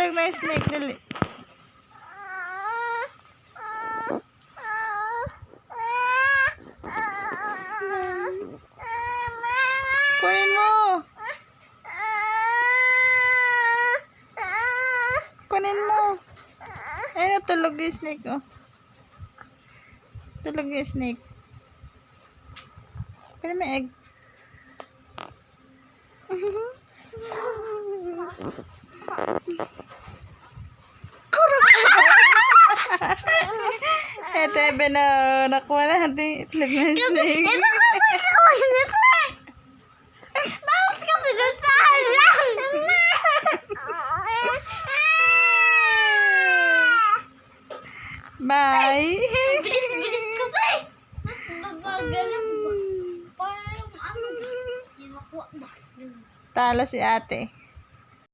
itlog na snake. Dali. Kunin mo. Kunin mo. Ayun, tulog yung snake, oh. Tulog yung snake. Kunin mo egg. Ito, Ebe, na nakuha natin itlog na snake. Bakit ka pinuntahan lang? Bye. Bilis-bilis kasi. Babagalan ba? Parang ano? Hindi makuha ba? Talo si ate.